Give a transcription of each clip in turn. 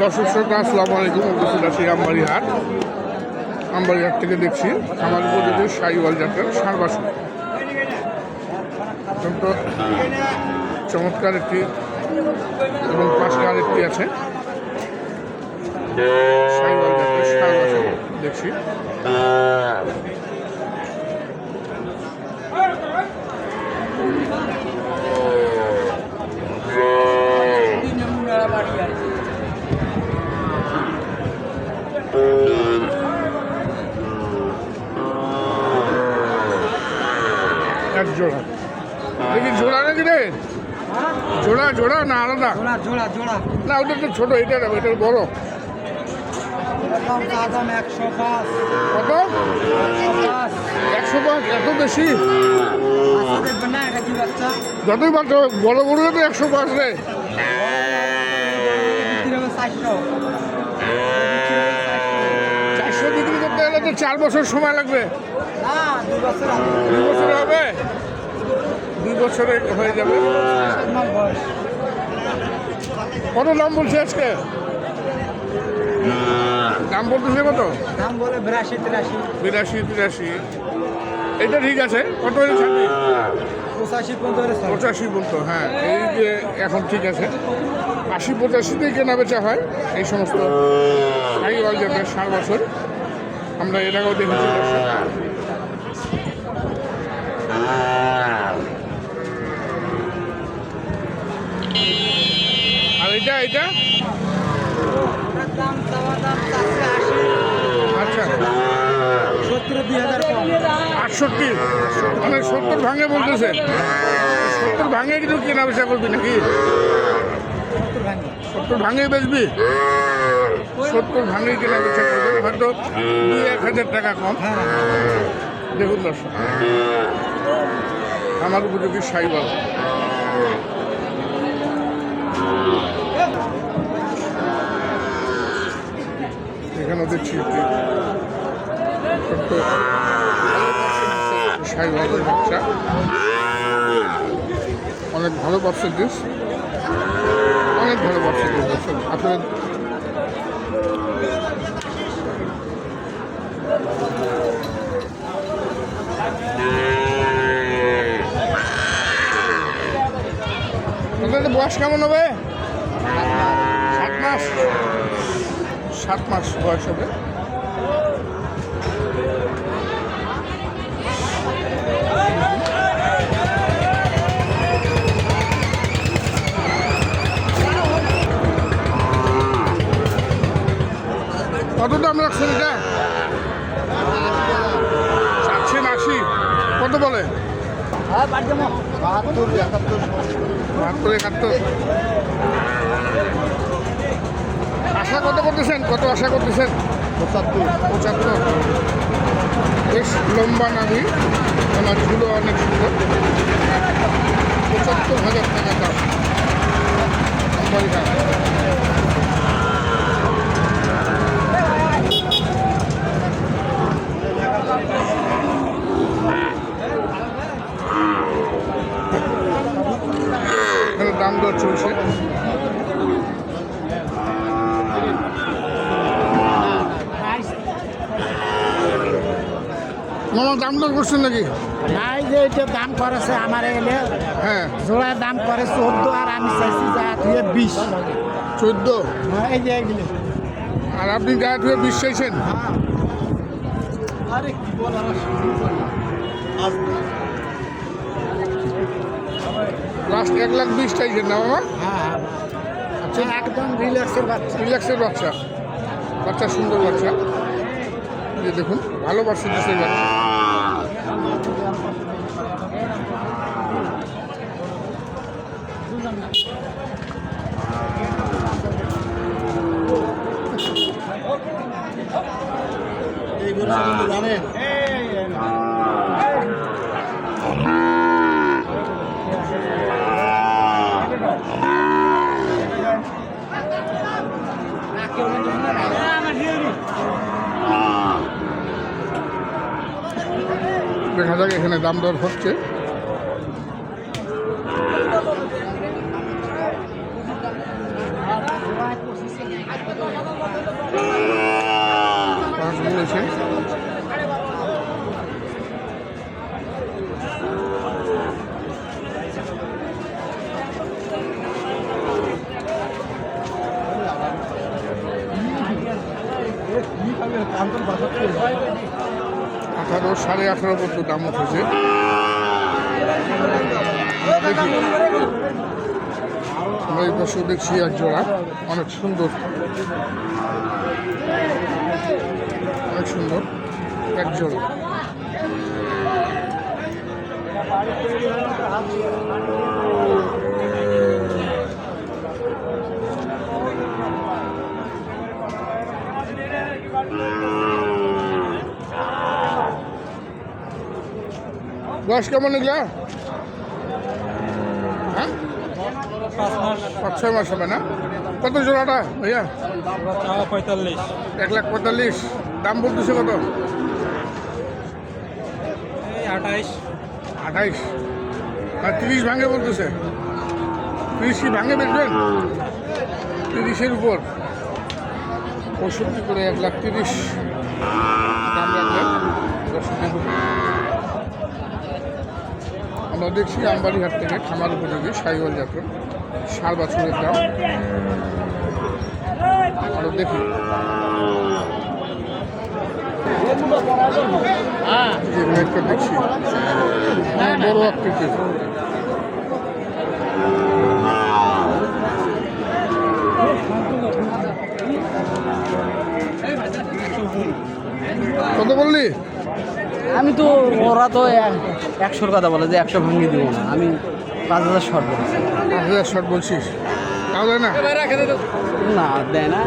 দর্শক শ্রোতা আসসালামু আলাইকুম। উপস্থিত আছি আমবাড়িহাট। আমবাড়িহাট থেকে দেখছি আমার উপযোগী শাহিওয়াল জাতের ষাঁড় বাছুর। অত্যন্ত চমৎকার একটি এবং পাশে আরেকটি আছে শাহিওয়াল জাতের ষাঁড় বাছুর দেখছি। এক জোড়া দেখি, জোড়া নাকি রে? জোড়া জোড়া না আলাদা? না ওটা তো ছোটো, এটা এটার বড়। কত? 105? এত বেশি? যতই বাচ্চা বড় বড় তো 105 রে। 400 বিক্রি করতে গেলে তো 4 বছর সময় লাগবে। 2 বছর হবে, 2 বছরে হয়ে যাবে। কত দাম বলছে আজকে? দাম বলতেছে কত? দাম বলে 82-83। এটা ঠিক আছে। কত হলে ছাড়বি? 85 বলতো। হ্যাঁ, এই যে এখন ঠিক আছে। 80-85তেই কেনা বেচা হয় এই সমস্ত শাহিওয়াল জাতের ষাঁড় বাছুর। আমরা এর আগেও দেখেছি। আর এটা এটা আচ্ছা 68, মানে 70 ভাঙে বলতেছে। 70 ভাঙে কিন্তু কেনা বেচা করবি নাকি? 70 ভাঙে বেচবি? 70 ভাঙে কেনা বেচা করবে, হয়তো 2-1000 টাকা কম। দেখুন দর্শক, আমার উপযোগী শাহিওয়াল। এখানে দেখছি শাহিওয়ালের বাচ্চা, অনেক ভালো পার্সেন্টেজ, অনেক ভালো পার্সেন্টেজ দর্শক। আপনার আপনাদের বয়স কেমন হবে? 7 মাস। 7 মাস বয়স হবে। কত দাম রাখছেন এটা? 780। কত বলে? 72-71। আশা কত করতেছেন? কত আশা করতেছেন? 75। বেশ লম্বা নাভি, ওনার ঝুলো অনেক সুন্দর। 75,000 টাকা দাম। এখানে দাম দর চলছে। মামা দাম দর করছেন নাকি? নাই, যে এটা দাম করেছে আমার এলে। হ্যাঁ, জোড়ার দাম করে 14, আর আমি চাইছি যা 20। 14? এই যে এগুলো। আর আপনি গায়ে ধুয়ে 20 চাইছেন? আরে কি বলার, লাস্ট 1,20,000 চাইছেন না মামা? হ্যাঁ আচ্ছা, একদম রিল্যাক্সের বাচ্চা। রিল্যাক্সের বাচ্চা, বাচ্চা সুন্দর বাচ্চা। যে দেখুন, ভালো পার্সেন্টেজের বাচ্চা। জানেন দেখা যাক এখানে দাম দর হচ্ছে। 18, 18.5 পর্যন্ত দাম উঠেছে। দেখি আমরা এই পাশে দেখছি এক জোড়া, অনেক সুন্দর, অনেক সুন্দর এক জোড়া। বয়স কেমন এগুলা? হ্যাঁ, 5-6 মাস হবে না? কত জোড়াটা ভাইয়া? 45। 1,45,000 দাম বলতেছে কত? 28। 28 আর 30 ভাঙে বলতেছে। 30 কি ভাঙে বেচবেন? 30-এর উপর 65 করে 1,30,000 দাম রাখবেন। আমরা দেখছি আমবাড়িহাট থেকে খামার উপযোগী সাইওয়াল জাতের ষাঁড় বাছুরের দাম। আরো দেখি যে একটা দেখছি অনেক বড় আকৃতির। কত বললি? আমি তো ওরা তো 100-র কথা বলে যে 100 ভাঙিয়ে দিব না, আমি 5,000 শর্ট বলছি। 5,000 শর্ট বলছিস? তাহলে না না দেয় না,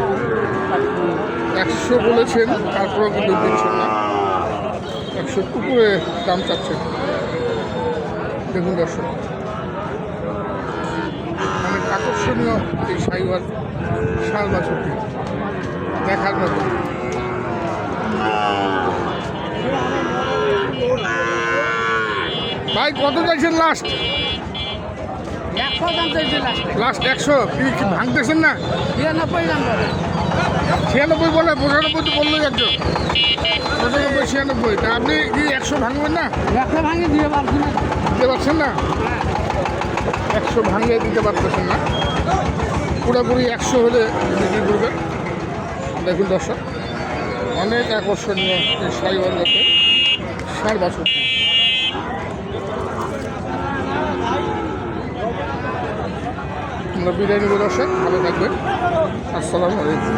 100 বলেছেন, তারপরে কিন্তু দিচ্ছেন না। 100 উপরে দাম চাচ্ছেন। দেখুন দর্শক, অনেক আকর্ষণীয় এই সাইওয়াল ষাঁড় বাছুরটি, দেখার মতো। ভাই কত চাইছেন লাস্ট? লাস্ট 100 কি ভাঙতেছেন না? 96 বলে, 95 তো বললো একজন। 95, 96 তা আপনি কি 100 ভাঙবেন না? দিতে পারছেন না? 100 ভাঙলে দিতে পারতেছেন না, পুরোপুরি 100 হলে বিক্রি করবেন। দেখুন দর্শক, অনেক আকর্ষণীয় এই সাইওয়াল জাতের ষাঁড় বাছুরটি। আমরা বিদায় নিব দর্শক, ভালো থাকবেন। আসসালামু আলাইকুম।